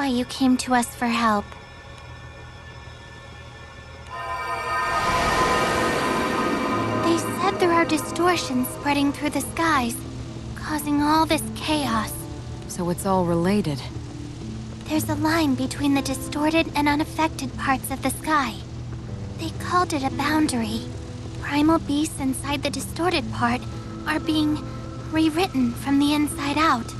why you came to us for help. They said there are distortions spreading through the skies, causing all this chaos. So it's all related. There's a line between the distorted and unaffected parts of the sky. They called it a boundary. Primal beasts inside the distorted part are being rewritten from the inside out.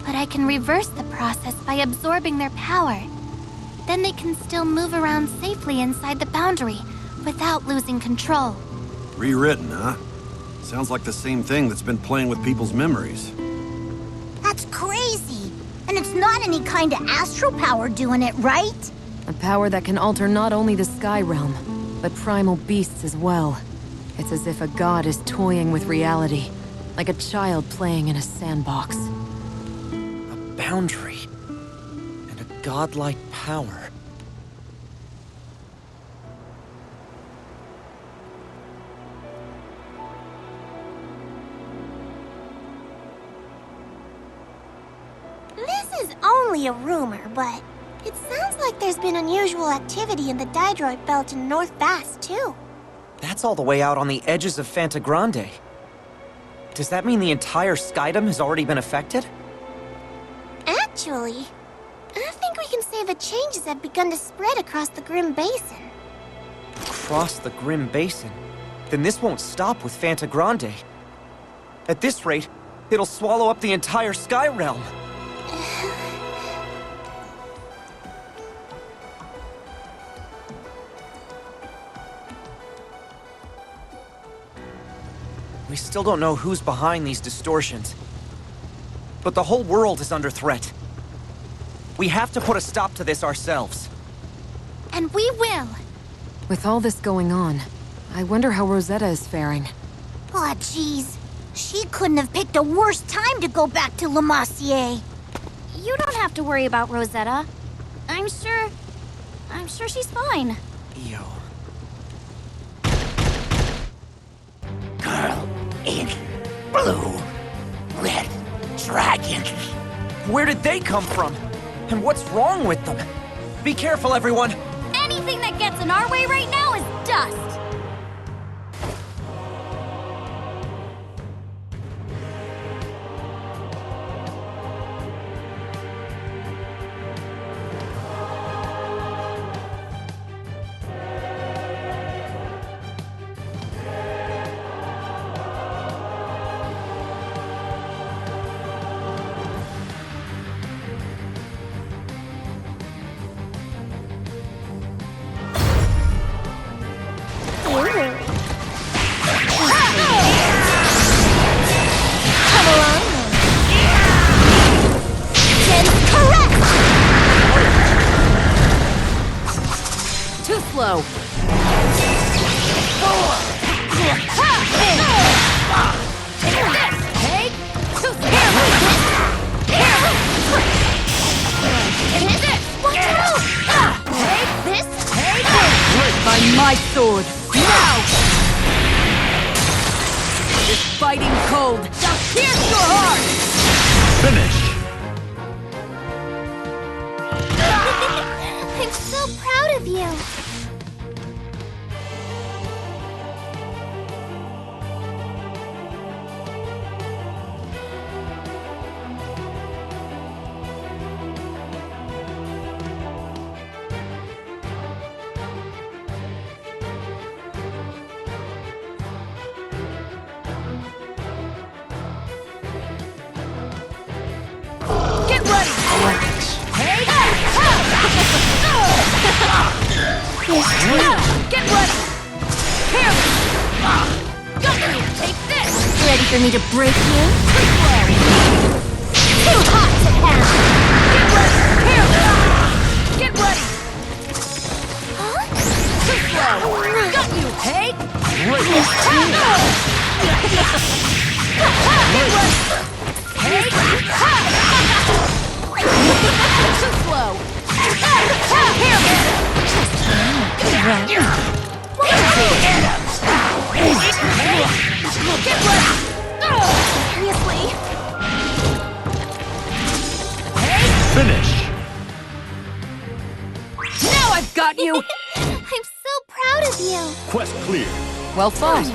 But I can reverse the process by absorbing their power. Then they can still move around safely inside the boundary without losing control. Rewritten, huh? Sounds like the same thing that's been playing with people's memories. That's crazy! And it's not any kind of astral power doing it, right? A power that can alter not only the sky realm, but primal beasts as well. It's as if a god is toying with reality, like a child playing in a sandbox. A boundary. And a godlike power. This is only a rumor, but it sounds like there's been unusual activity in the Dydroid Belt in North Bass, too. That's all the way out on the edges of Fanta Grande. Does that mean the entire Skydom has already been affected? Actually, I think we can say the changes have begun to spread across the Grim Basin. Across the Grim Basin? Then this won't stop with Fanta Grande. At this rate, it'll swallow up the entire Sky Realm. We still don't know who's behind these distortions. But the whole world is under threat. We have to put a stop to this ourselves. And we will! With all this going on, I wonder how Rosetta is faring. Aw, jeez. She couldn't have picked a worse time to go back to Le Massier. You don't have to worry about Rosetta. I'm sure she's fine. Yo. Girl in blue. Red dragon. Where did they come from? And what's wrong with them? Be careful, everyone! Anything that gets in our way right now is dust. Too slow! By my sword, now! This biting cold shall pierce your heart! Finish! I'm so proud of you! Get ready! Get ready! Here! Got you! Take this! Ready for me to break you? Too slow! Too hot to handle! Get ready! Here! Get ready! Too slow! Got you! Hey! Get ready! Hey! Too slow! Here! Get ready! Seriously? Finish! clear. Well fought.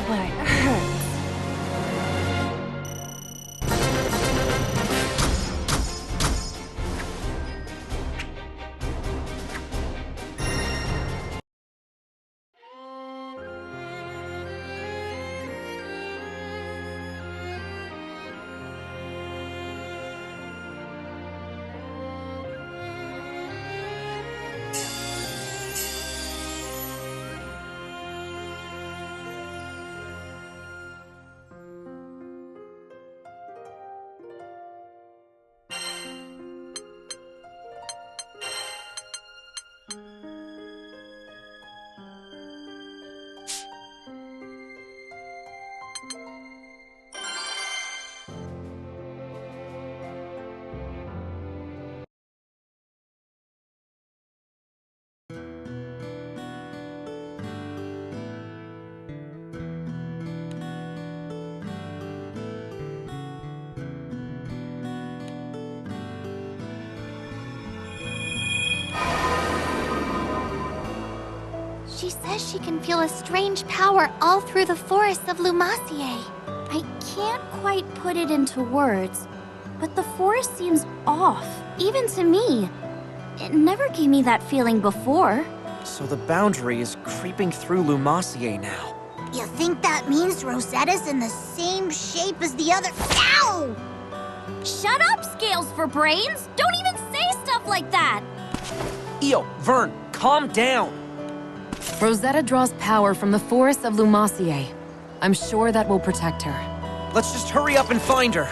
She says she can feel a strange power all through the forests of Lumacier. I can't quite put it into words, but the forest seems off, even to me. It never gave me that feeling before. So the boundary is creeping through Lumacier now. You think that means Rosetta's in the same shape as the other— Ow! Shut up, Scales for Brains! Don't even say stuff like that! Io, Vern, calm down! Rosetta draws power from the forests of Lumacier. I'm sure that will protect her. Let's just hurry up and find her.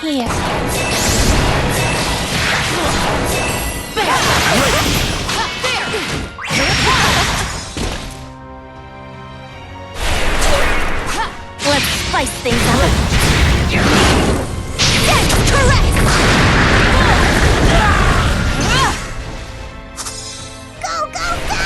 Here. Let's spice things up. That's correct! Go, go, go!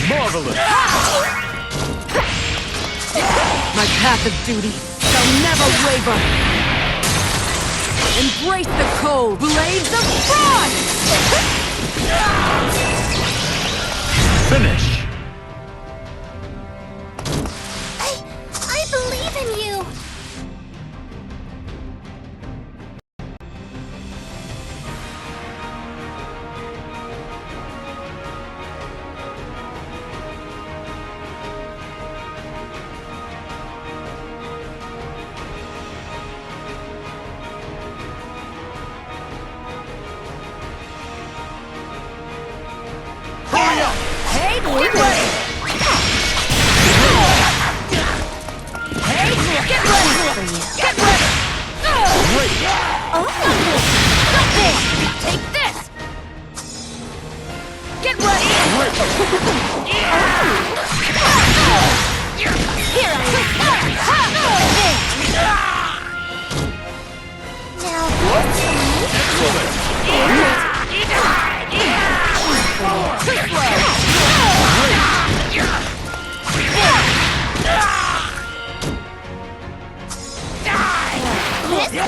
Marvelous! My path of duty shall never waver. Embrace the cold blades of frost! Finish! I believe in you! Hey, get ready! Hey, get ready! Get ready! There! Take this! Get ready! Here I am! Now this Excellent!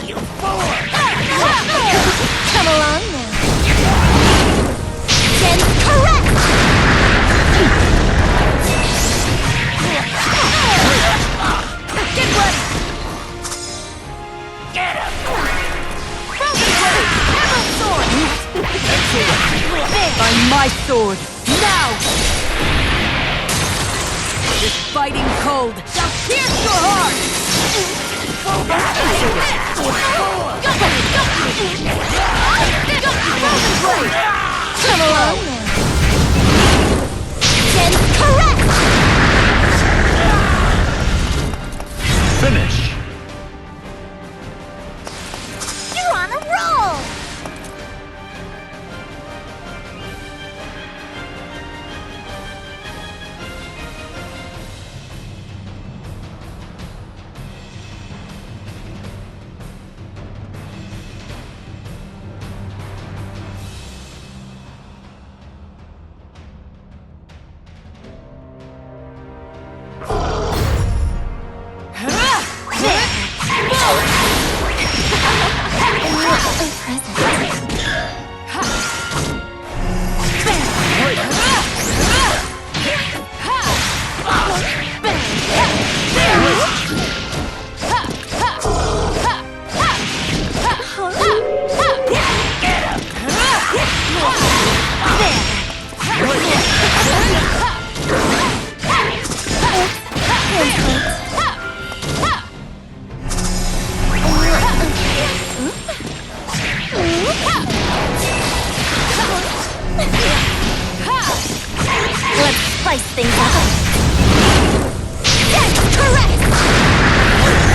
You fool! Come along now. Then correct! Get ready! Get him! Emerald sword! By my sword, now! This biting cold shall pierce your heart! Come along. Correct! Finish. You're on a roll! Let's spice things up. That's correct!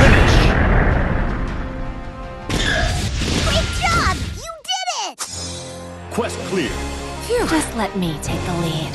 Finish. Great job! You did it! Quest clear. Just let me take the lead.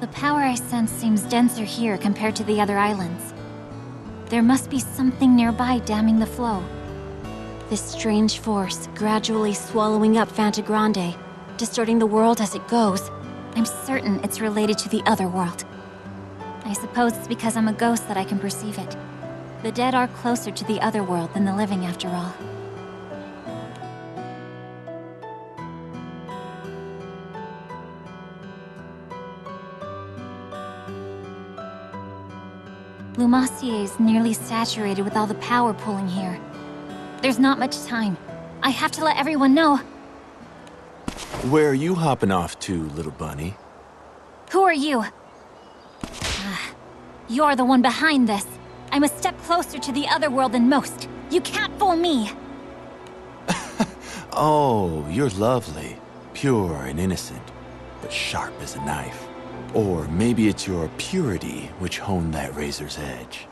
The power I sense seems denser here compared to the other islands. There must be something nearby damming the flow. This strange force gradually swallowing up Fanta Grande, distorting the world as it goes. I'm certain it's related to the other world. I suppose it's because I'm a ghost that I can perceive it. The dead are closer to the other world than the living, after all. Lumassier is nearly saturated with all the power pulling here. There's not much time. I have to let everyone know. Where are you hopping off to, little bunny? Who are you? You're the one behind this. I'm a step closer to the other world than most. You can't fool me. Oh, you're lovely. Pure and innocent, but sharp as a knife. Or maybe it's your purity which honed that razor's edge.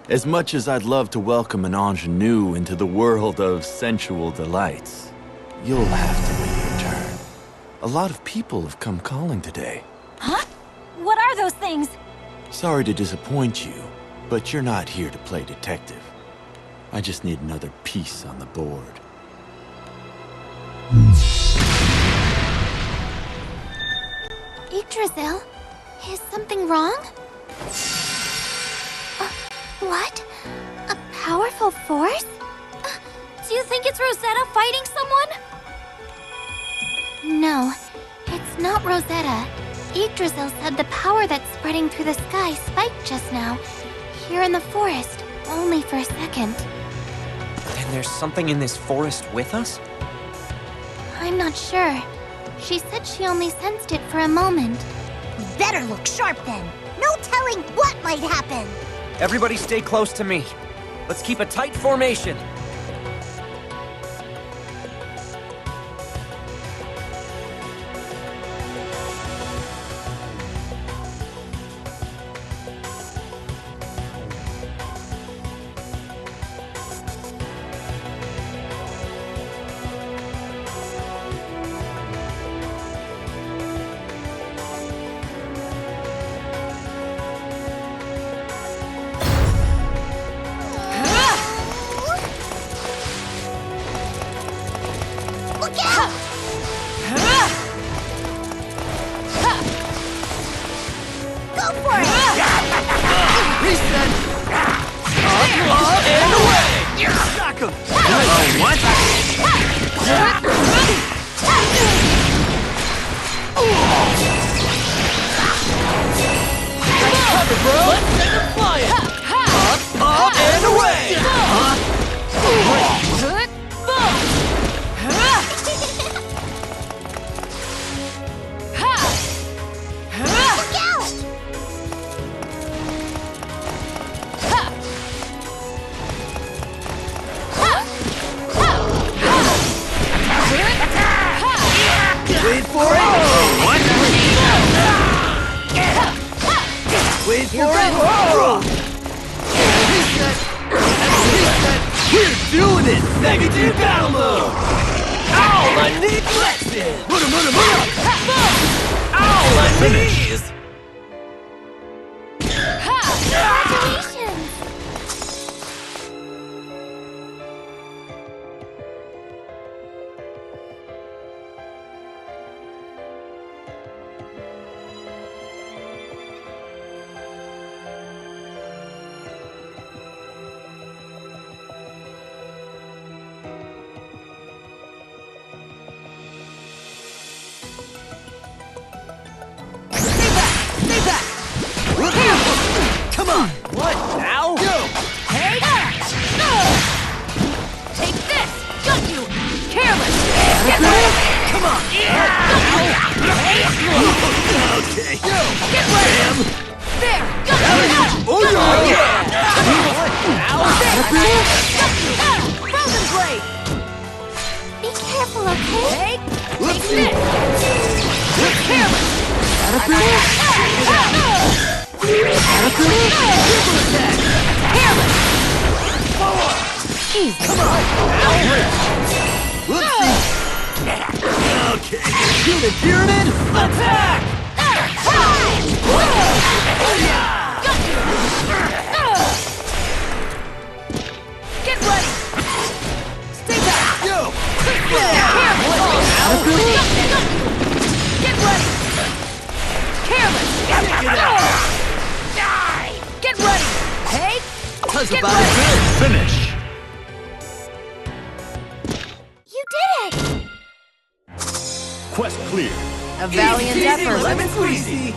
As much as I'd love to welcome an ingenue into the world of sensual delights, you'll have to wait your turn. A lot of people have come calling today. Huh? What are those things? Sorry to disappoint you, but you're not here to play detective. I just need another piece on the board. Yggdrasil? Is something wrong? What? A powerful force? Do you think it's Rosetta fighting someone? No, it's not Rosetta. Yggdrasil said the power that's spreading through the sky spiked just now, here in the forest, only for a second. Then there's something in this forest with us? I'm not sure. She said she only sensed it for a moment. We better look sharp then. No telling what might happen. Everybody stay close to me. Let's keep a tight formation. for it! What? Wait for it! We're doing it! Negative battle mode! Ow, my knee flexes! Put him up! Ow, my knees! Congratulations! Stay back! Come on! What, now? Go! Hey! Take this! Got you! Careless! Get ready! Come on! Okay. Go! Get ready! There! Got you! Oh, yeah! What, now? There! Got you! Frozen blade! Be careful, okay? Take this! Careless! Easy. Come on! Whoopsie! Okay. Human pyramid, attack! Get ready! Stay back! Go! Get ready! Careless! Get ready! Hey! That's Get about ready! it. Finish. You did it! Quest clear. A valiant effort. Lemon squeezy!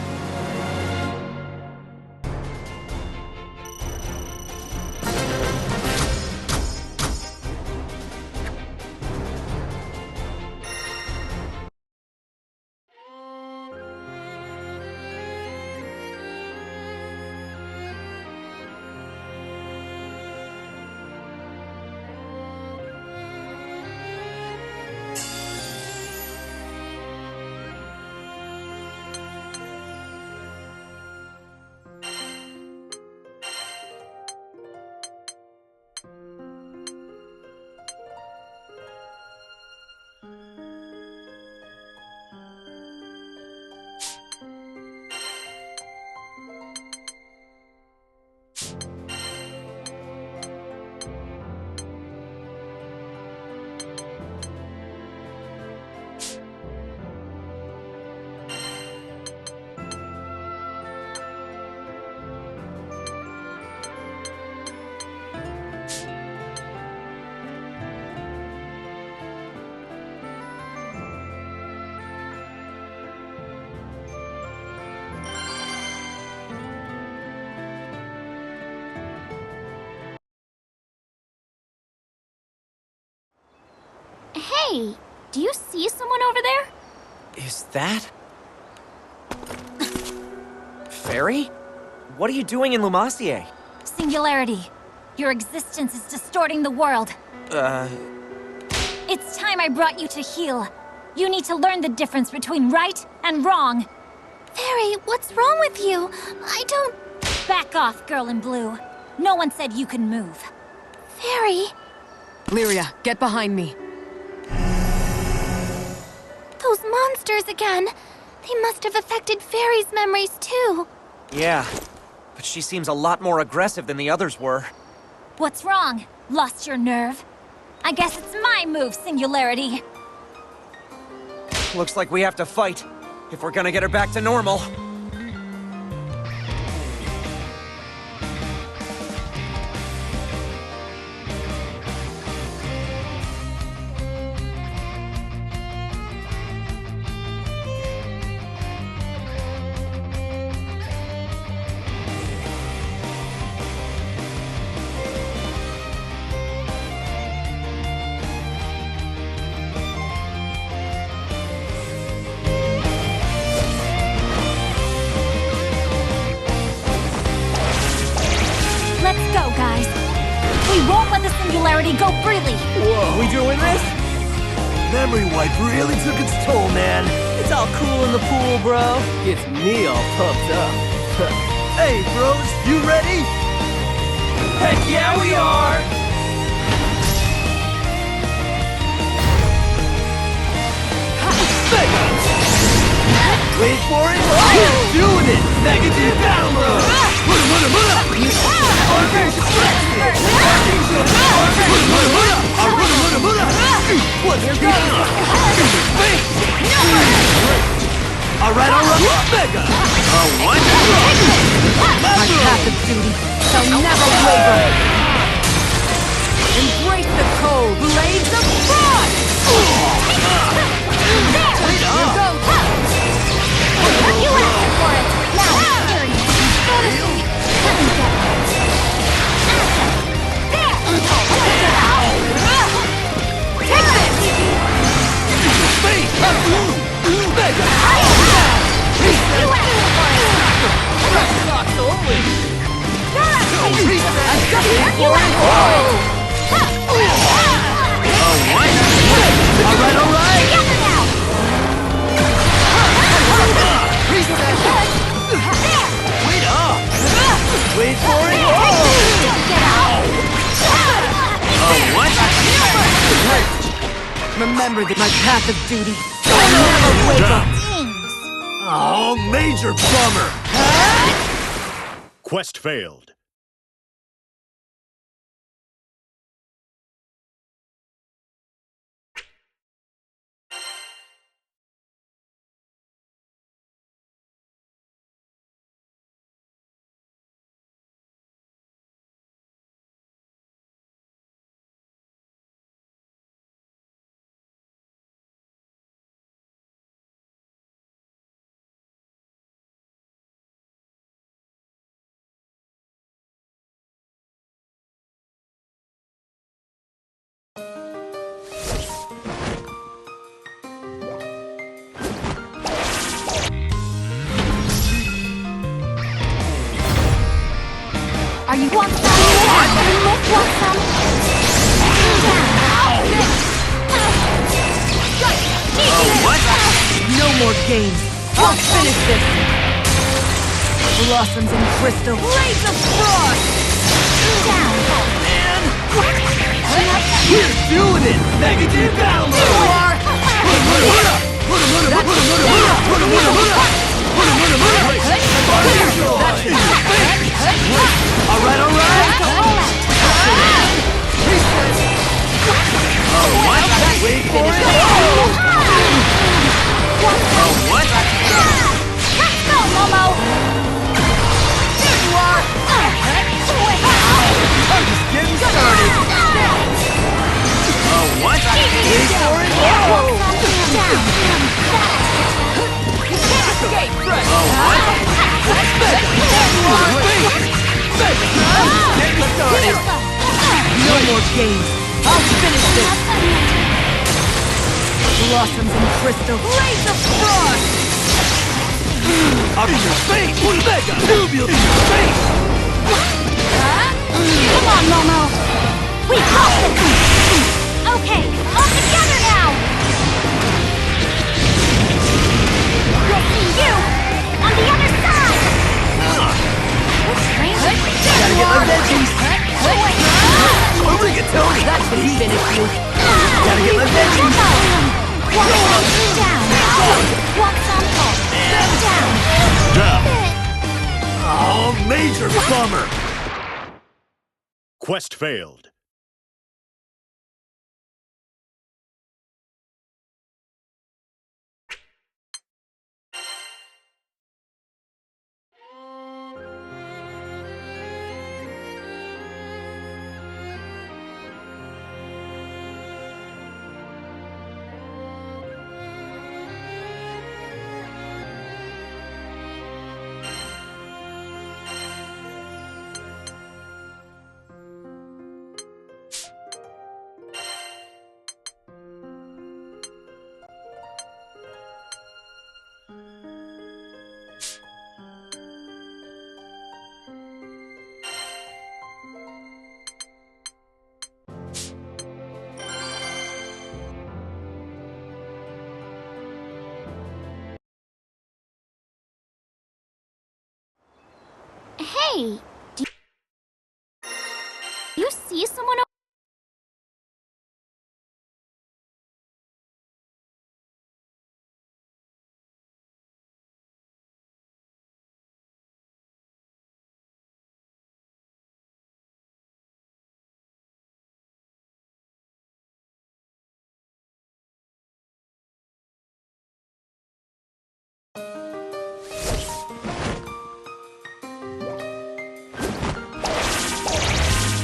Hey, do you see someone over there? Is that... Fairy? What are you doing in Lumassier? Singularity. Your existence is distorting the world. It's time I brought you to heal. You need to learn the difference between right and wrong. Fairy, what's wrong with you? I don't... Back off, girl in blue. No one said you can move. Fairy, Lyria, get behind me. those monsters again. They must have affected Fairy's memories too. Yeah, but she seems a lot more aggressive than the others were. What's wrong? Lost your nerve? I guess it's my move, Singularity. Looks like we have to fight, if we're gonna get her back to normal. Let's go, guys. We won't let the Singularity go freely. Whoa, we doing this? Memory wipe really took its toll, man. It's It's all cool in the pool, bro. Gets me all pumped up. Hey, bros, you ready? Heck yeah, we are! Wait for it! You're doing it! Negative download! Alright, Mega! What? My path of duty shall never waver! Embrace the cold blades of frost! You asked for it! Now experience! Wait for it! Remember that my path of duty shall never waver! Oh, major bummer! Quest failed. Are you want some? Want some? What? No more games! I'll finish this! Blossoms and crystal, blades of frost! We're doing it! Negative download! Alright! What? Wait for it! What? Let's go, Momo! There you are! I'm just getting started! What? Wait for it! Escape, fresh! What? Getting started! No more games! I'll finish this! Blossoms and crystal, blades of frost! Up in your face! Mega! Tubular in your face! Come on, Momo! We got this! Okay, all together now! We'll see you on the other side! Gotta get my veggies! Rigatoni! That should finish you! Gotta get my veggies! Down! Want some? Down! Down. Oh, major bummer! Quest failed. Hey, do you see someone over?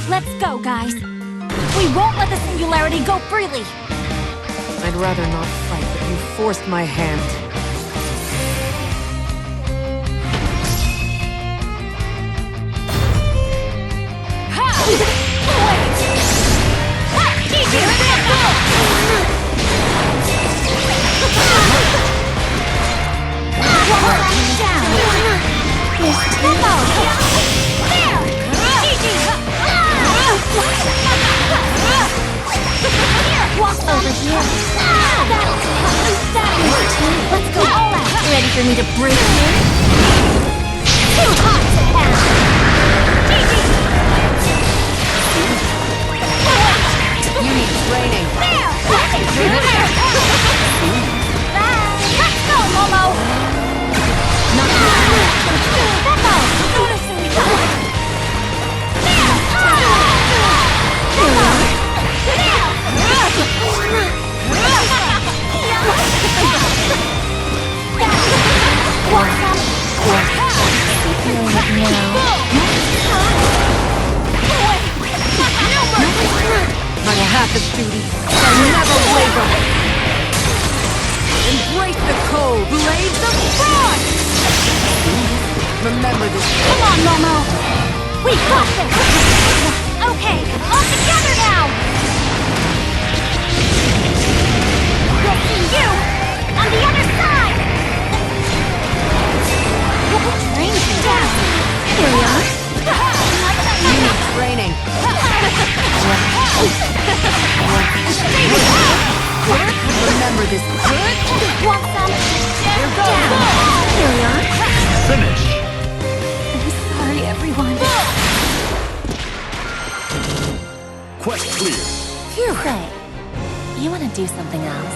Let's go, guys. We won't let the singularity go freely. I'd rather not fight, but you forced my hand. Walk over here. Let's go all out. Ready for me to break in? Too hot to handle. You need training. There! Let's go, Momo! Not I have the duty. I never waver. Embrace the cold blades of frost! Remember this. Come on, Momo! We got this! Okay, all together now! We'll see you on the other side! Train down! Here we are. You need training. Remember this. Want some? Down! Here we are. Finish. I'm sorry, everyone. Quest clear. Phew. Say, you want to do something else?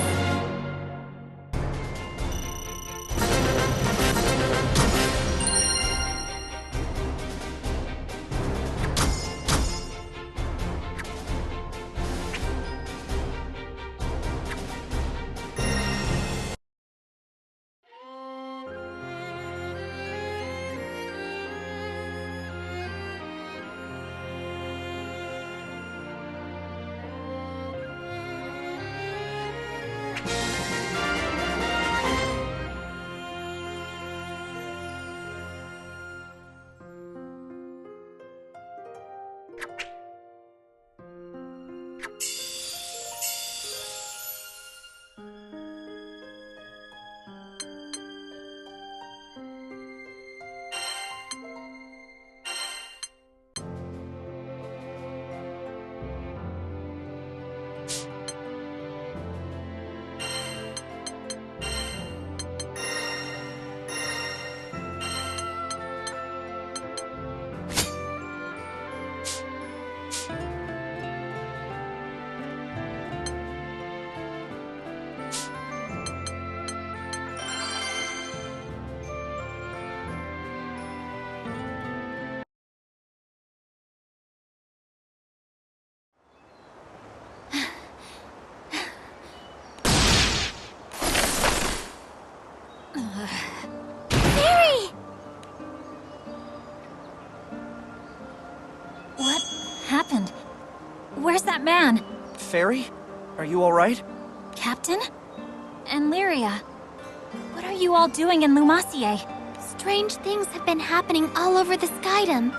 What happened? Where's that man? Fairy? Are you alright? Captain? And Lyria? What are you all doing in Lumacier? Strange things have been happening all over the Skydom.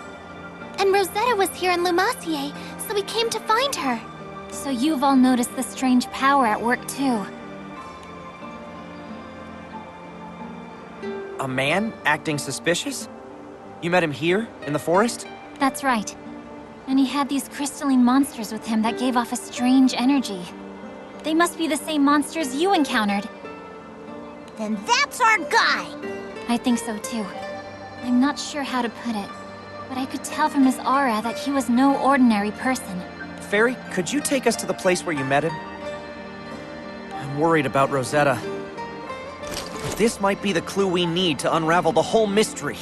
And Rosetta was here in Lumacier, so we came to find her. So you've all noticed the strange power at work too. A man acting suspicious? You met him here, in the forest? That's right. And he had these crystalline monsters with him that gave off a strange energy. They must be the same monsters you encountered. Then that's our guy! I think so too. I'm not sure how to put it. but I could tell from his aura that he was no ordinary person. Fairy, could you take us to the place where you met him? I'm worried about Rosetta. This might be the clue we need to unravel the whole mystery.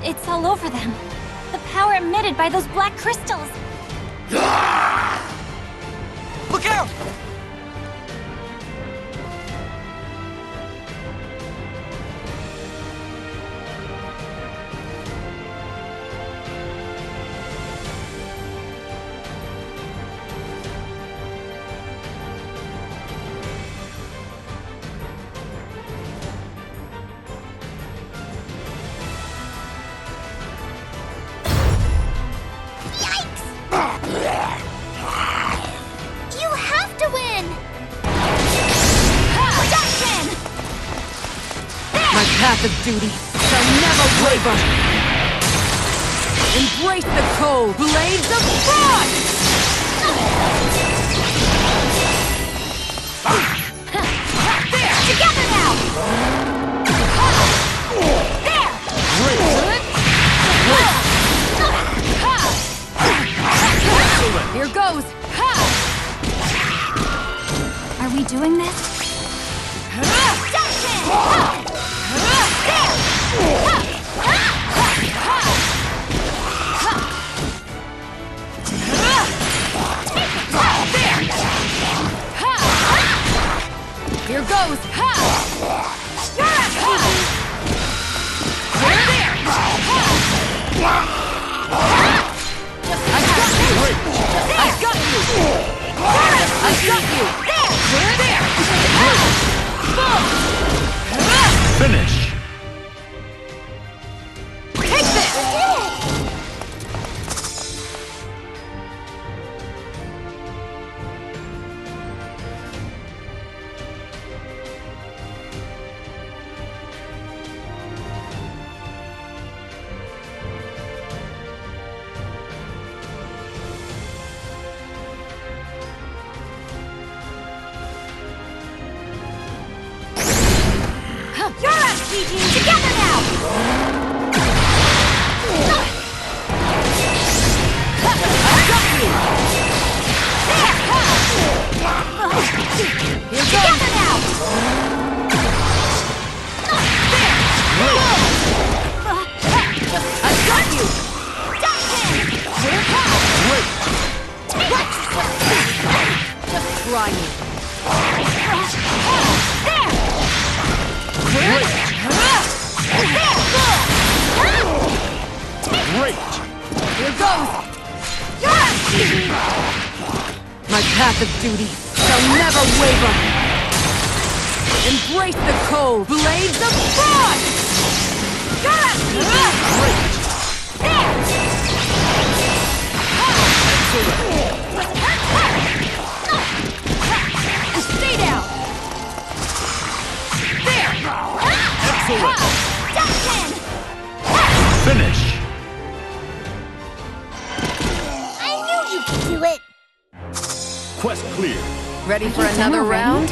It's all over them. The power emitted by those black crystals. Look out! Path of duty shall never waver. Embrace the cold blades of frost! There! Together now! There! Here goes! Are we doing this? Here goes! Ha! I got you! Finish! Take this! Together now! Together now! I got you! Just try me. Great! Here goes! My path of duty shall never waver! Embrace the cold blades of frost! Stay down! There! Excellent! Finish! I knew you could do it! Quest clear. Ready for another round?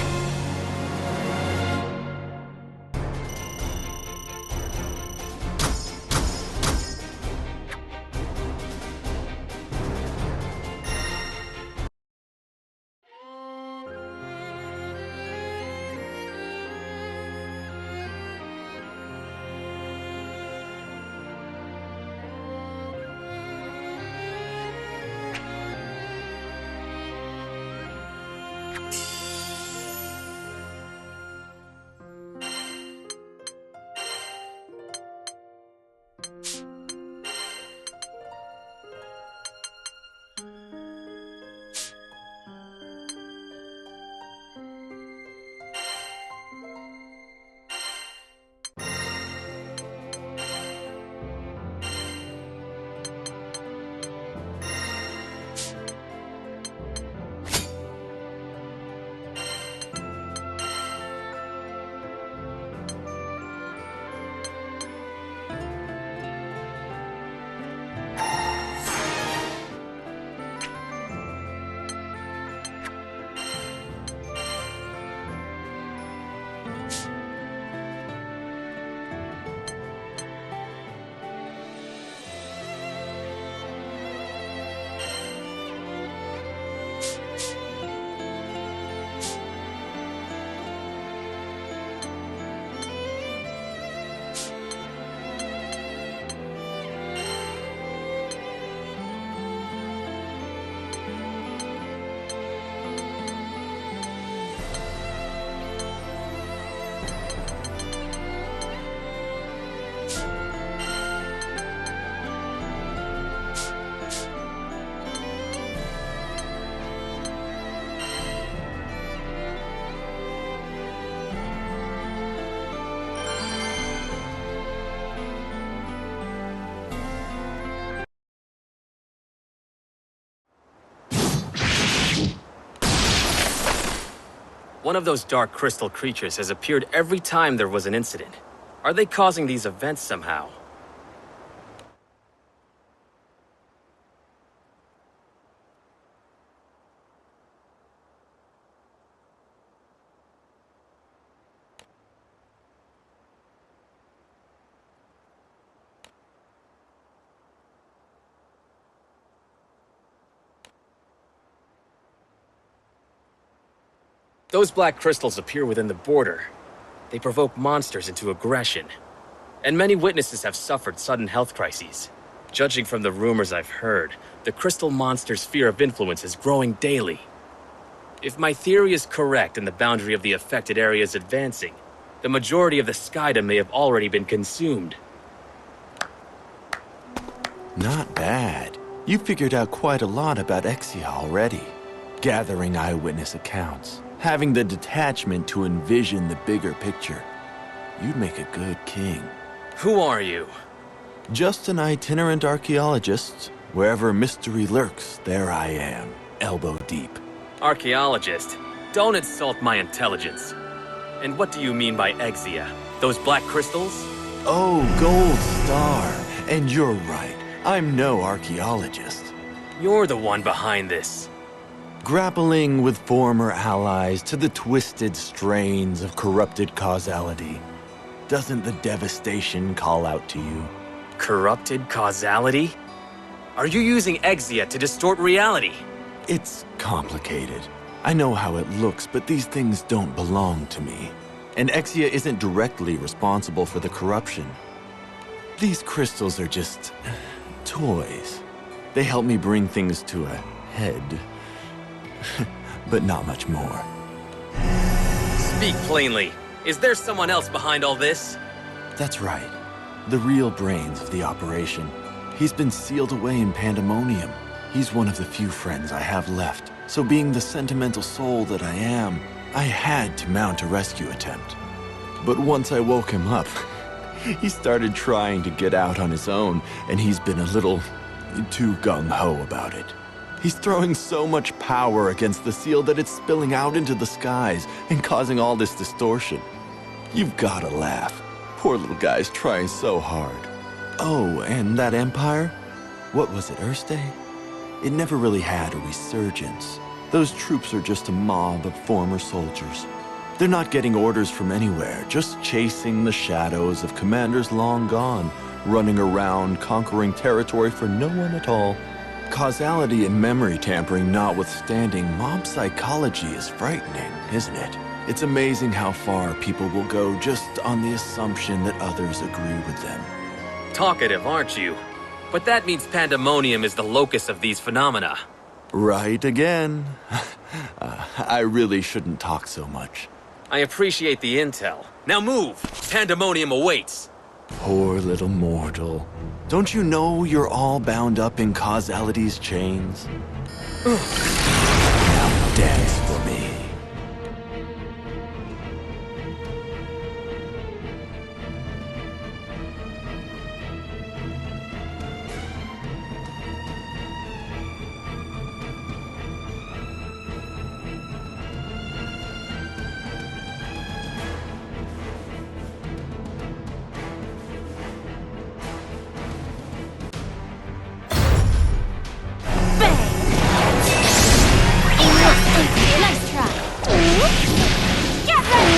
One of those dark crystal creatures has appeared every time there was an incident. Are they causing these events somehow? Those black crystals appear within the border. They provoke monsters into aggression. And many witnesses have suffered sudden health crises. Judging from the rumors I've heard, the crystal monster's sphere of influence is growing daily. If my theory is correct and the boundary of the affected area is advancing, the majority of the Skydom may have already been consumed. Not bad. You figured out quite a lot about Exia already. Gathering eyewitness accounts. Having the detachment to envision the bigger picture. You'd make a good king. Who are you? Just an itinerant archaeologist. Wherever mystery lurks, there I am, elbow deep. Archaeologist? Don't insult my intelligence. And what do you mean by Exia? Those black crystals? Oh, Gold Star. And you're right. I'm no archaeologist. You're the one behind this. Grappling with former allies to the twisted strains of corrupted causality. Doesn't the devastation call out to you? Corrupted causality? Are you using Exia to distort reality? It's complicated. I know how it looks, but these things don't belong to me. And Exia isn't directly responsible for the corruption. These crystals are just toys. They help me bring things to a head. But not much more. Speak plainly. Is there someone else behind all this? That's right. The real brains of the operation. He's been sealed away in Pandemonium. He's one of the few friends I have left. So being the sentimental soul that I am, I had to mount a rescue attempt. But once I woke him up, he started trying to get out on his own, and he's been a little too gung-ho about it. He's throwing so much power against the seal that it's spilling out into the skies and causing all this distortion. You've gotta laugh. Poor little guy's trying so hard. Oh, and that empire? What was it, Erste? It never really had a resurgence. Those troops are just a mob of former soldiers. They're not getting orders from anywhere, just chasing the shadows of commanders long gone, running around, conquering territory for no one at all. Causality and memory tampering notwithstanding, mob psychology is frightening, isn't it? It's amazing how far people will go just on the assumption that others agree with them. Talkative, aren't you? But that means Pandemonium is the locus of these phenomena. Right again. I really shouldn't talk so much. I appreciate the intel. Now move! Pandemonium awaits! Poor little mortal. Don't you know you're all bound up in causality's chains? Now dance for me. Nice try. Get ready!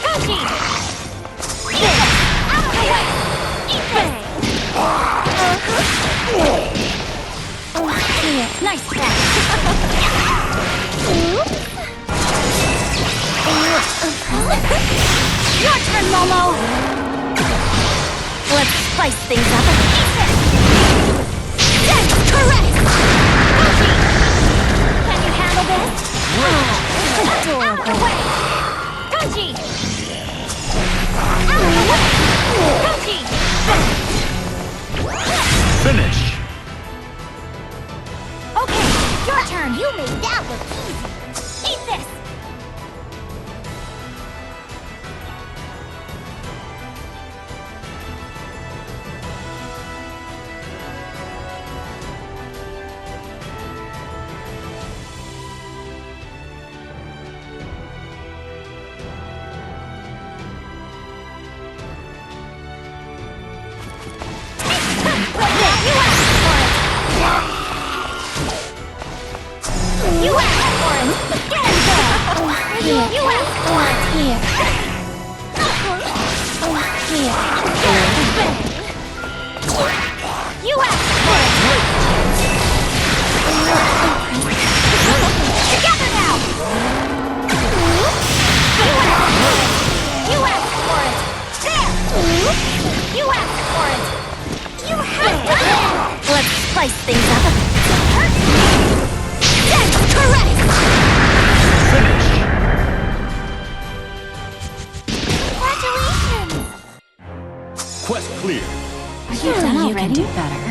Kochi! Out of the way! Eat this! Nice try. Your turn, Momo! Let's spice things up. Eat this! That's correct! Kochi! Can you handle this? Out of the way! Kochi! Out of the way! Kochi! Finish! Okay, your turn. You made that look easy. Eat this! here. You asked for it. Here. Here. You asked for it. Together now. You asked for it. There. You asked for it. You have to. Let's spice things up. That's correct. Finish. Congratulations. Quest clear. Are you done already? You can do better.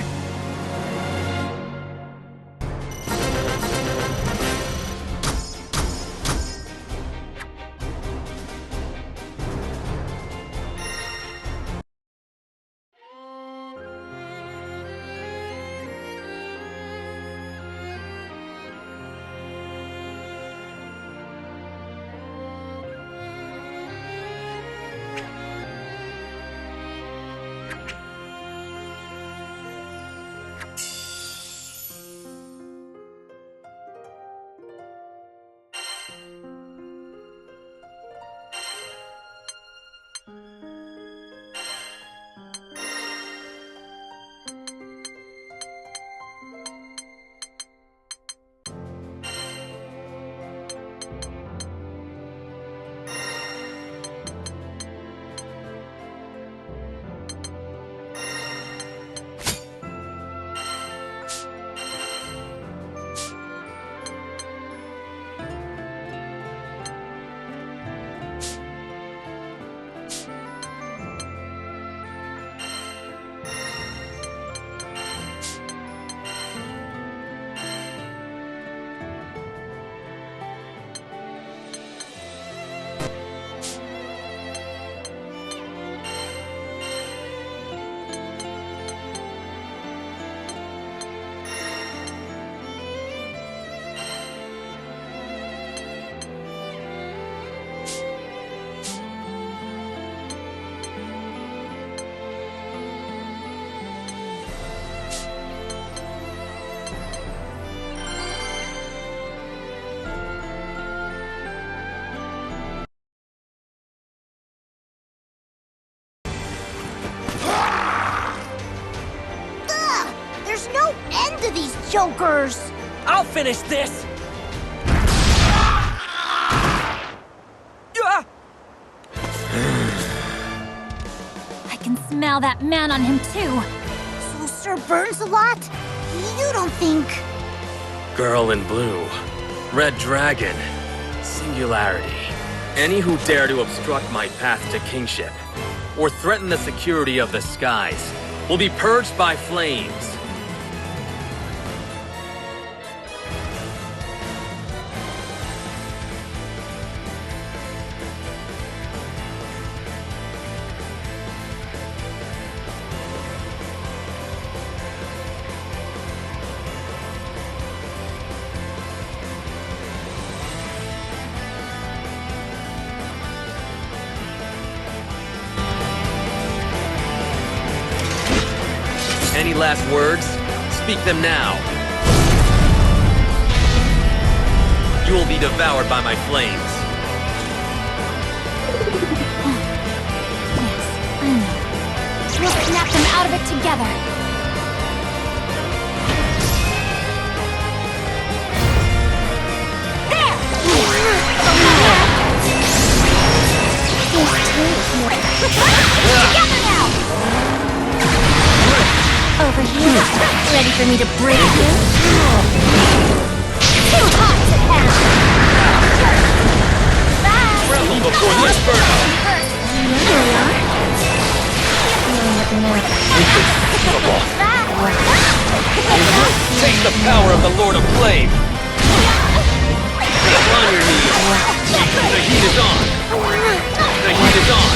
There's no end to these jokers. I'll finish this! I can smell that man on him too. So Sir burns a lot? You don't think... Girl in blue. Red dragon. Singularity. Any who dare to obstruct my path to kingship, or threaten the security of the skies, will be purged by flames. Any last words? Speak them now. You will be devoured by my flames. Yes, I know. We'll snap them out of it together. There! Together now! Over here. Ready for me to break you? Too hot to handle! Tremble before the inferno! Here we are. Inconceivable! Take the power of the Lord of Flame! On your knees! The heat is on! The heat is on!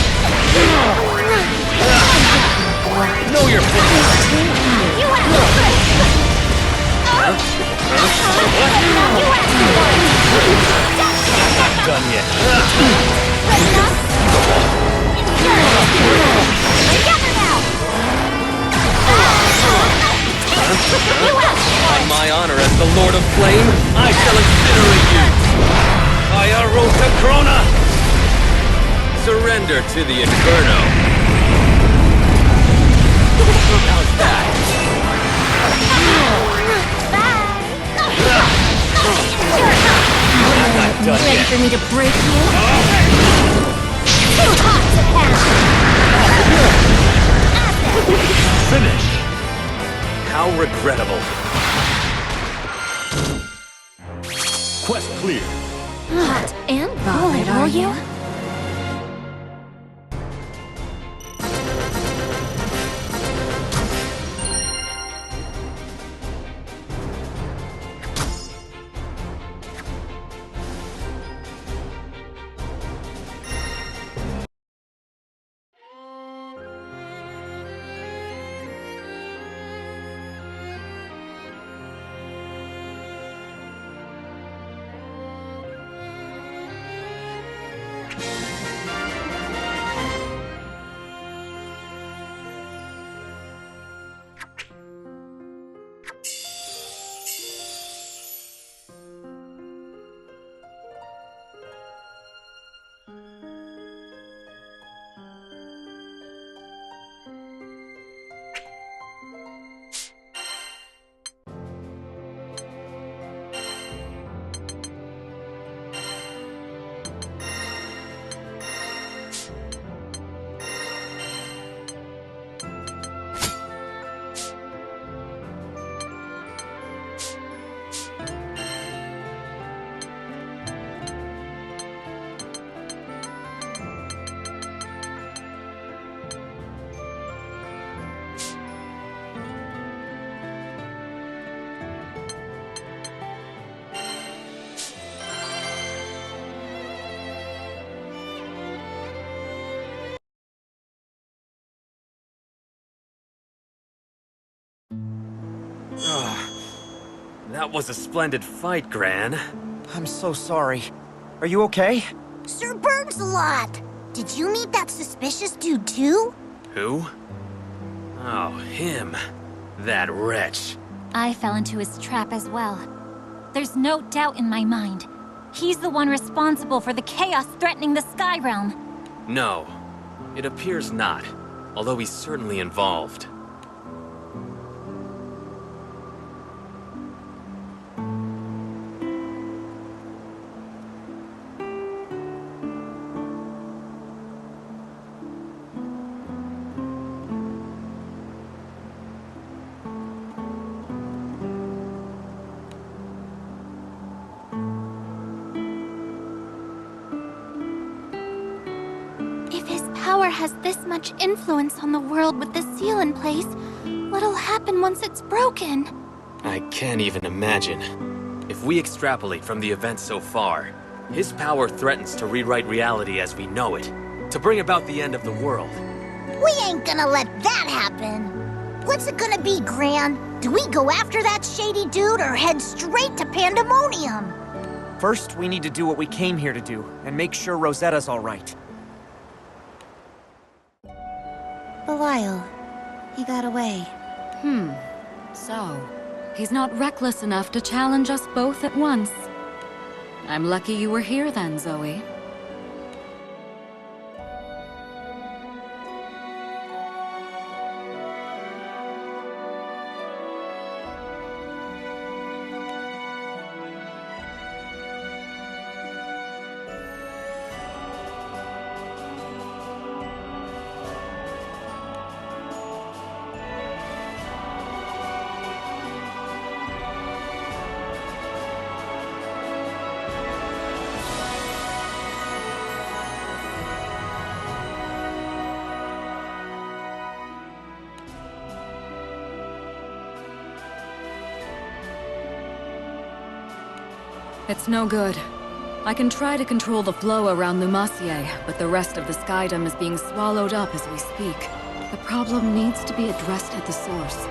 Know your place! You asked for it! You asked for it! Not done yet. Together now! You asked for On my honor as the Lord of Flame, I shall incinerate you! I Gaia Rotacrona! Surrender to the Inferno. How's that? I'm not done Ready yet. for me to break you? Too hot to pass! Finish. How regrettable. Quest clear. Hot and bothered, are you? That was a splendid fight, Gran. I'm so sorry. Are you okay? Sir Burns a lot. Did you meet that suspicious dude too? Who? Oh, him. That wretch. I fell into his trap as well. There's no doubt in my mind. He's the one responsible for the chaos threatening the Sky Realm. No, it appears not, although he's certainly involved. Power has this much influence on the world with the seal in place. What'll happen once it's broken? I can't even imagine. If we extrapolate from the events so far, his power threatens to rewrite reality as we know it, to bring about the end of the world. We ain't gonna let that happen. What's it gonna be, Gran? Do we go after that shady dude or head straight to Pandemonium? First, we need to do what we came here to do, and make sure Rosetta's all right. Belial. He got away. So, he's not reckless enough to challenge us both at once. I'm lucky you were here then, Zoe. It's no good. I can try to control the flow around Lumacier, but the rest of the skydom is being swallowed up as we speak. The problem needs to be addressed at the source.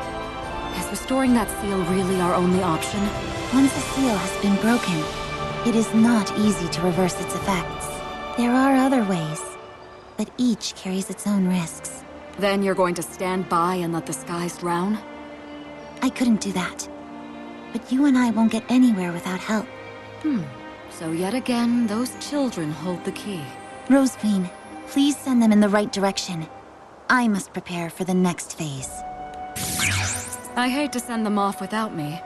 Is restoring that seal really our only option? Once a seal has been broken, it is not easy to reverse its effects. There are other ways, but each carries its own risks. Then you're going to stand by and let the skies drown? I couldn't do that. But you and I won't get anywhere without help. So yet again, those children hold the key. Rose Queen, please send them in the right direction. I must prepare for the next phase. I hate to send them off without me,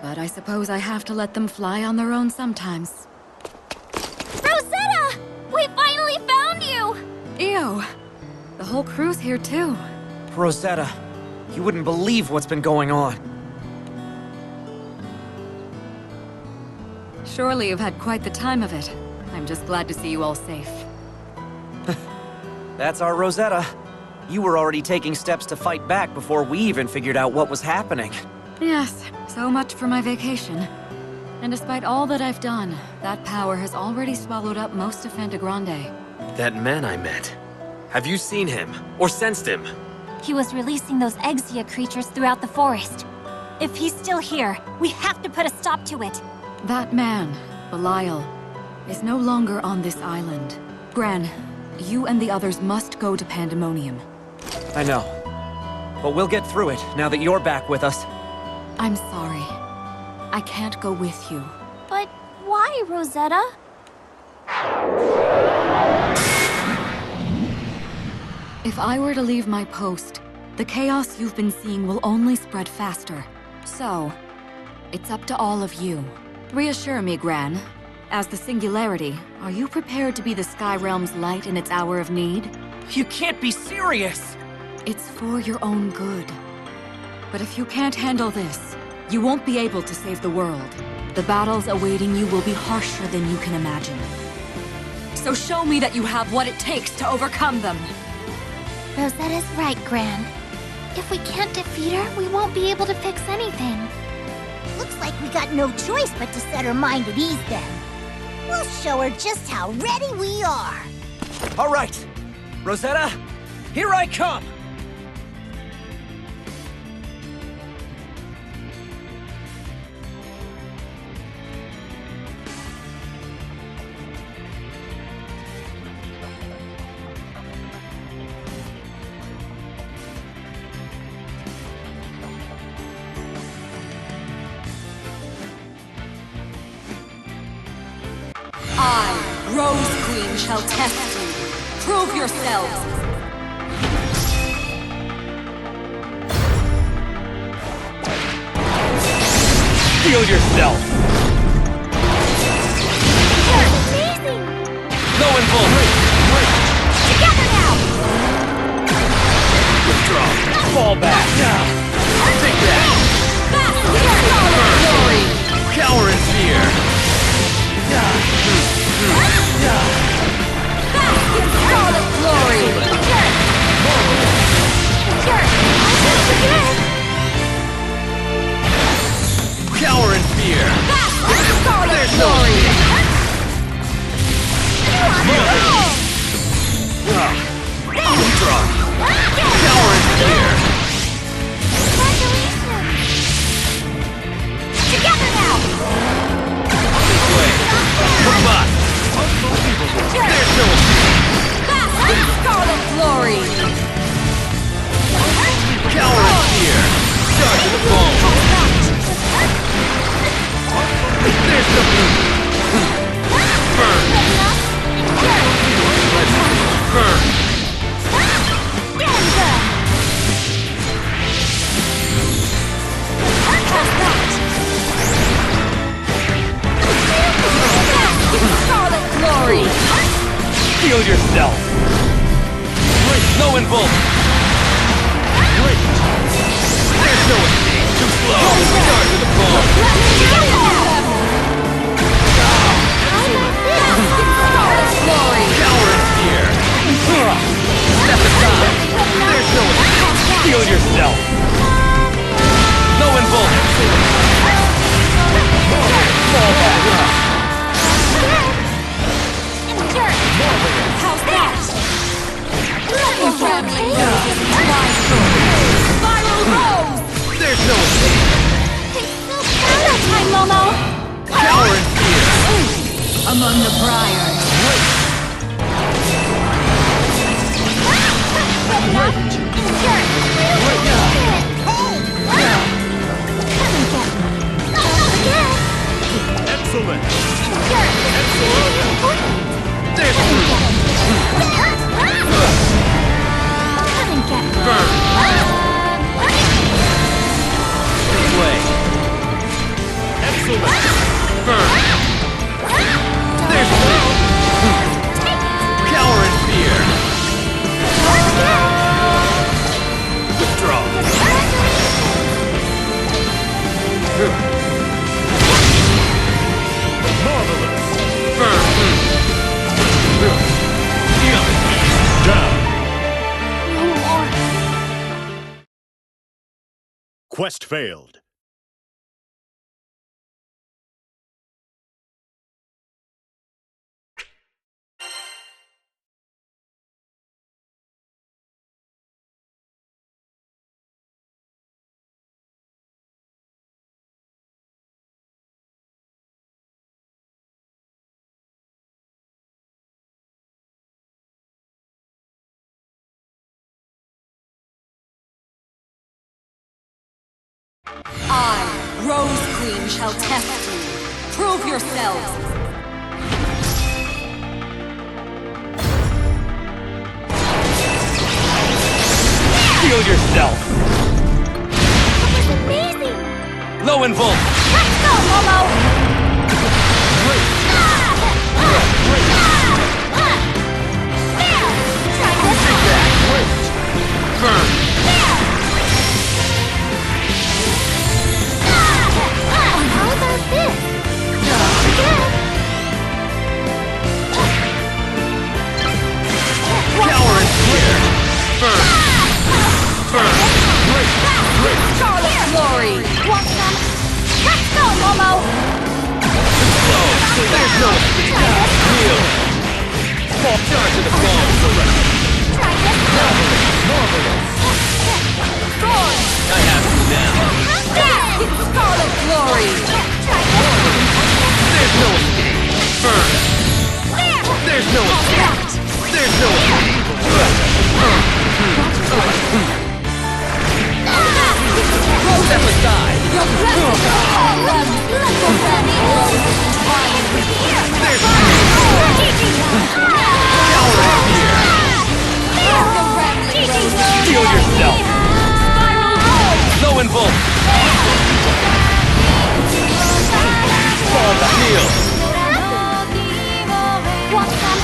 but I suppose I have to let them fly on their own sometimes. Rosetta! We finally found you! Ew. The whole crew's here too. Rosetta, you wouldn't believe what's been going on. Surely you've had quite the time of it. I'm just glad to see you all safe. That's our Rosetta. You were already taking steps to fight back before we even figured out what was happening. Yes, so much for my vacation. And despite all that I've done, that power has already swallowed up most of Fantagrande. That man I met. Have you seen him? Or sensed him? He was releasing those Exia creatures throughout the forest. If he's still here, we have to put a stop to it. That man, Belial, is no longer on this island. Gran, you and the others must go to Pandemonium. I know. But we'll get through it now that you're back with us. I'm sorry. I can't go with you. But why, Rosetta? If I were to leave my post, the chaos you've been seeing will only spread faster. So, it's up to all of you. Reassure me, Gran. As the Singularity, are you prepared to be the Sky Realm's light in its hour of need? You can't be serious! It's for your own good. But if you can't handle this, you won't be able to save the world. The battles awaiting you will be harsher than you can imagine. So show me that you have what it takes to overcome them! Rosetta's right, Gran. If we can't defeat her, we won't be able to fix anything. Looks like we got no choice but to set her mind at ease then. We'll show her just how ready we are. All right, Rosetta, here I come! I, Rose Queen, shall test you. Prove yourselves! Heal yourself! You're amazing! No involvement! Together now! Withdraw! Fall back! Take that! Glory! Cower in fear! Scarlet glory! Cower in fear! Scarlet glory! Withdraw! Cower in fear! Together now! This way! Come on! There's no Scarlet glory! cower in fear! Charge to the bone! There's no burn! Burn! Scarlet glory! Heal yourself! No involvement! There's no escape! Too slow! Charge to the bone! Glory! Cower in fear! Step aside! There's no escape! Heal yourself! No involvement! Fall back! How's that? Spiral Rose! There's no escape! That time, Momo! Cower in fear! Among the briars. Excellent! Quest failed. I, Rose Queen, shall test you. Prove yourselves. Heal yourself! That was amazing! Low and Volt! Let's go, Momo! Burn! How about this? Tower is here! Burn! Burn! Scarlet Glory! Want some? Let's go, Momo! There's no escape! Heal! Fall charge of the fall! Try this. I have you now! Scarlet Glory! There's no escape! Burn! There's no escape! There's no escape! Step aside! Your blessings are all left! Let the rabbit rose entwine with you! There's Tower is here! Let the rabbit rose Heal yourself! Spiral Roll! Low and Volt! Fall back! Heal! Want some?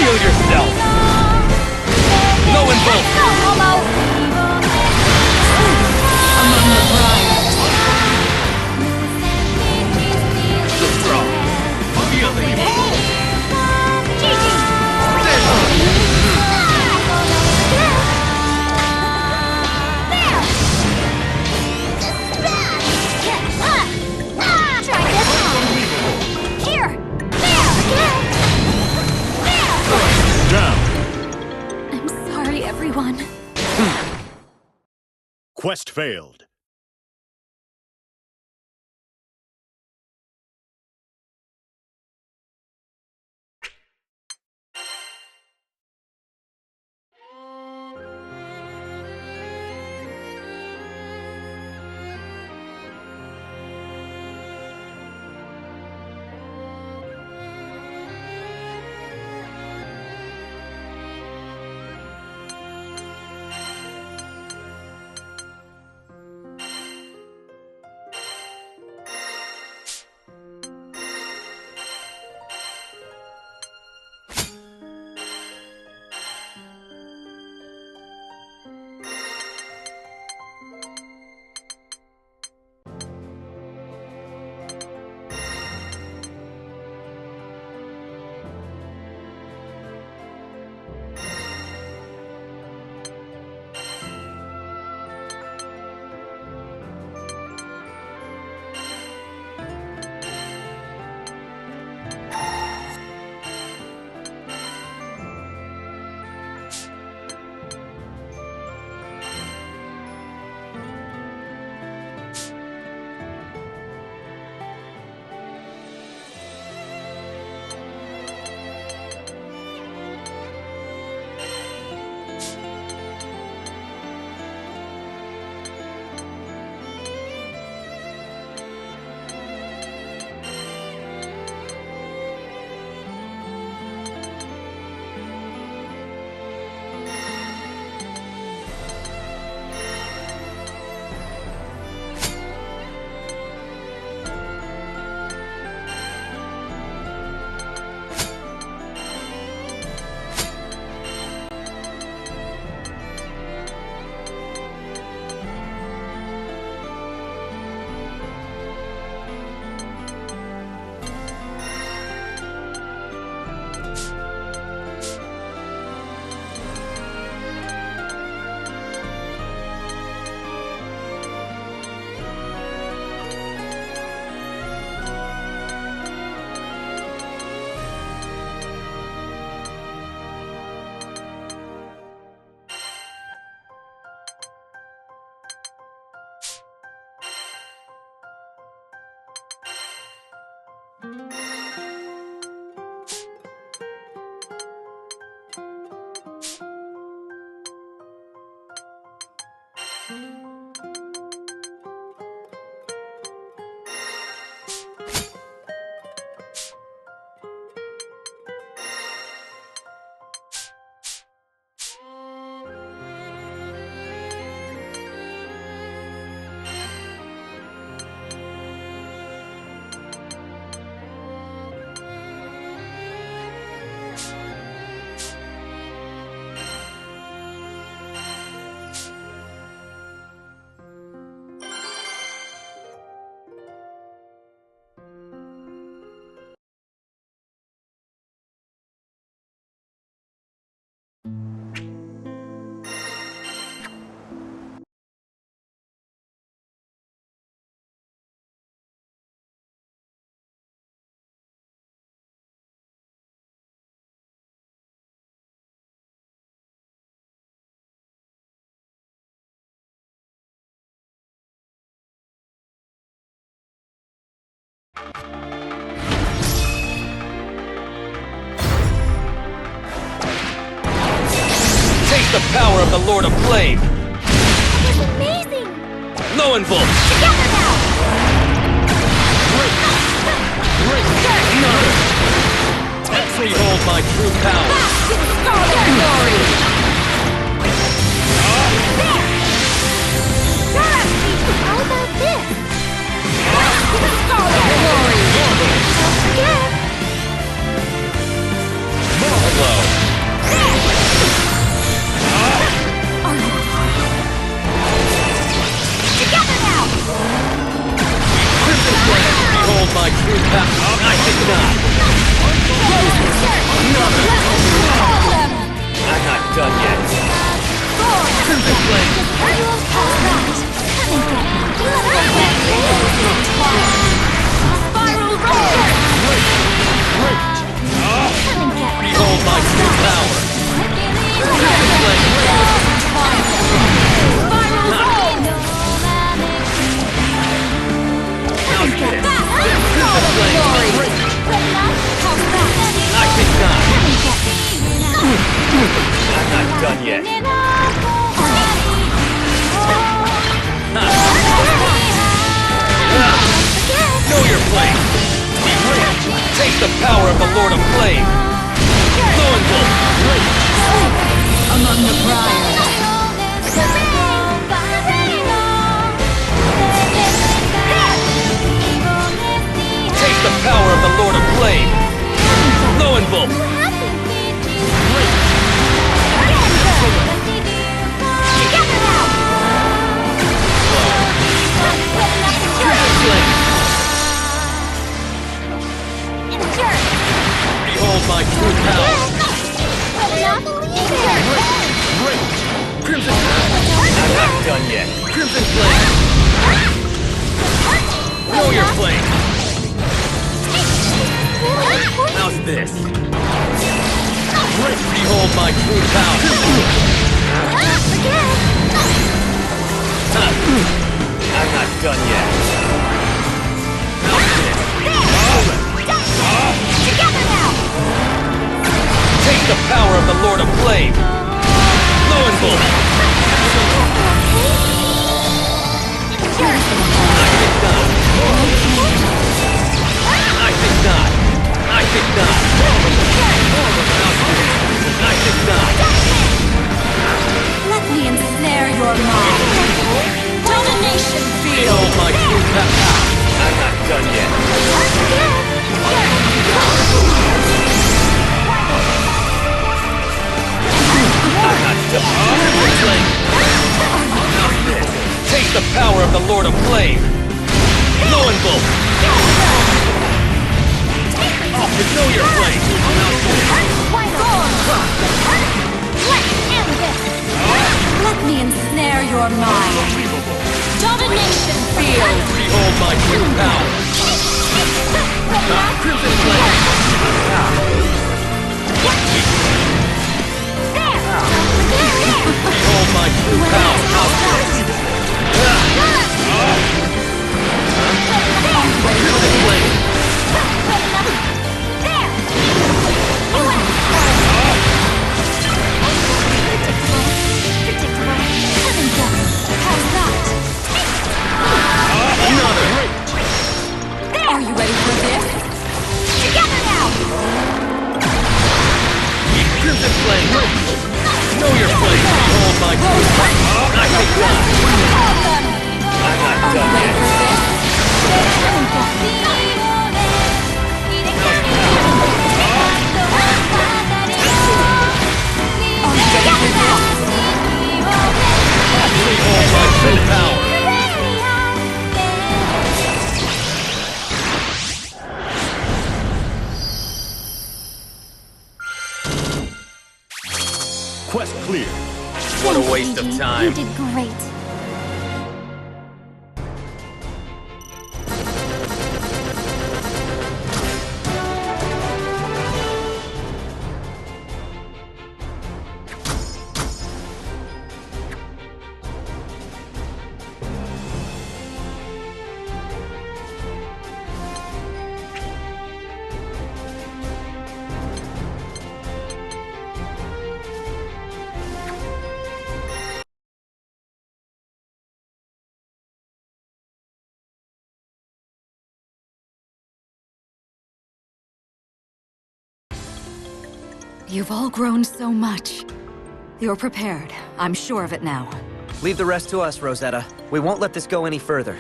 Heal yourself! Low and Volt! Go, Momo! Among the briars. Withdraw! Feel the heat! Try this. Here! Down. I'm sorry, everyone. Quest failed. Taste the power of the Lord of Flame! It's amazing! Lowenwolf! Together now! Behold my true power! Back to the Scarlet Glory! There! How about this? Back to the Scarlet Glory! Don't forget! Hello! Together now! Crimson Flame! Behold my true power! I think not! I'm not done yet! Crimson Flame! Spiral Roller! Behold my true power! Crimson Flame! I think not! I'm not done yet! Know your place! Taste the power of the Lord of Flame! Lowenwolf! Among the briars. Taste the power of the Lord of Flame! Lowenwolf! Behold my true power! Crimson Flame! I'm not done yet! Crimson Flame! Know your flame! How's this? Behold my true power! I'm not done yet! How's this? Together now! Take the power of the Lord of Flame! Lowenwolf! I think not! I think not! I think not! Let me ensnare your mind! Domination field! Behold my true power! I'm not done yet! I'm not done! Flame! Taste the power of the Lord of Flame! Lowenwolf! You know your flame! Let me ensnare your mind! Domination field! Behold my true power! Crimson Flame! Behold my true power! Crimson Flame! Are you ready for this? Together now! Crimson Flame! Know your place! Behold my true power! I think not! I'm not done yet! Behold my true power! Quest clear. What a waste of time. You did great. You've all grown so much. You're prepared. I'm sure of it now. Leave the rest to us, Rosetta. We won't let this go any further.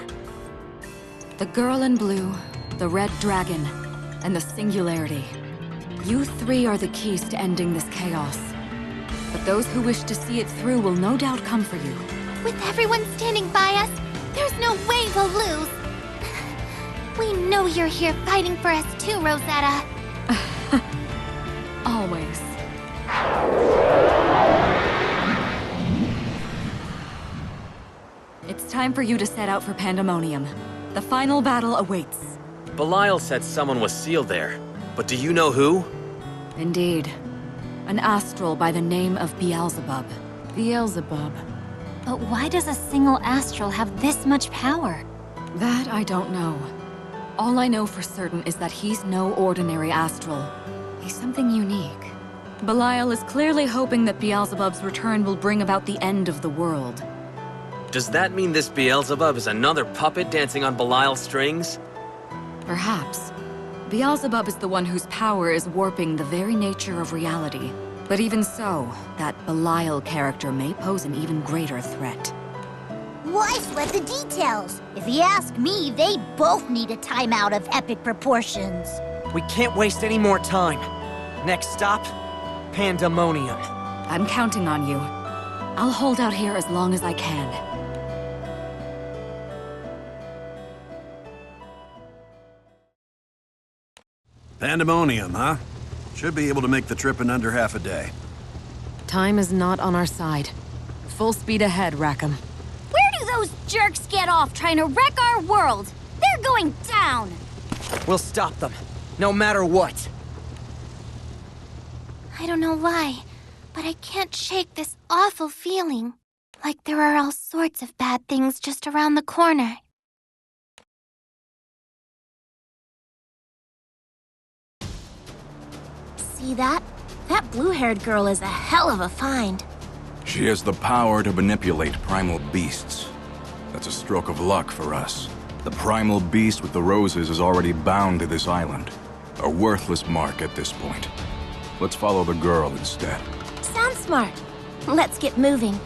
The girl in blue, the red dragon, and the singularity. You three are the keys to ending this chaos. But those who wish to see it through will no doubt come for you. With everyone standing by us, there's no way we'll lose. We know you're here fighting for us too, Rosetta. Always. It's time for you to set out for Pandemonium. The final battle awaits. Belial said someone was sealed there, but do you know who? Indeed. An astral by the name of Beelzebub. Beelzebub. But why does a single astral have this much power? That I don't know. All I know for certain is that he's no ordinary astral. He's something unique. Belial is clearly hoping that Beelzebub's return will bring about the end of the world. Does that mean this Beelzebub is another puppet dancing on Belial's strings? Perhaps. Beelzebub is the one whose power is warping the very nature of reality. But even so, that Belial character may pose an even greater threat. Why sweat the details? If you ask me, they both need a timeout of epic proportions. We can't waste any more time. Next stop, Pandemonium. I'm counting on you. I'll hold out here as long as I can. Pandemonium, huh? Should be able to make the trip in under half a day. Time is not on our side. Full speed ahead, Rackham. Where do those jerks get off trying to wreck our world? They're going down! We'll stop them, no matter what. I don't know why, but I can't shake this awful feeling. Like there are all sorts of bad things just around the corner. See that? That blue-haired girl is a hell of a find. She has the power to manipulate primal beasts. That's a stroke of luck for us. The primal beast with the roses is already bound to this island. A worthless mark at this point. Let's follow the girl instead. Sounds smart. Let's get moving.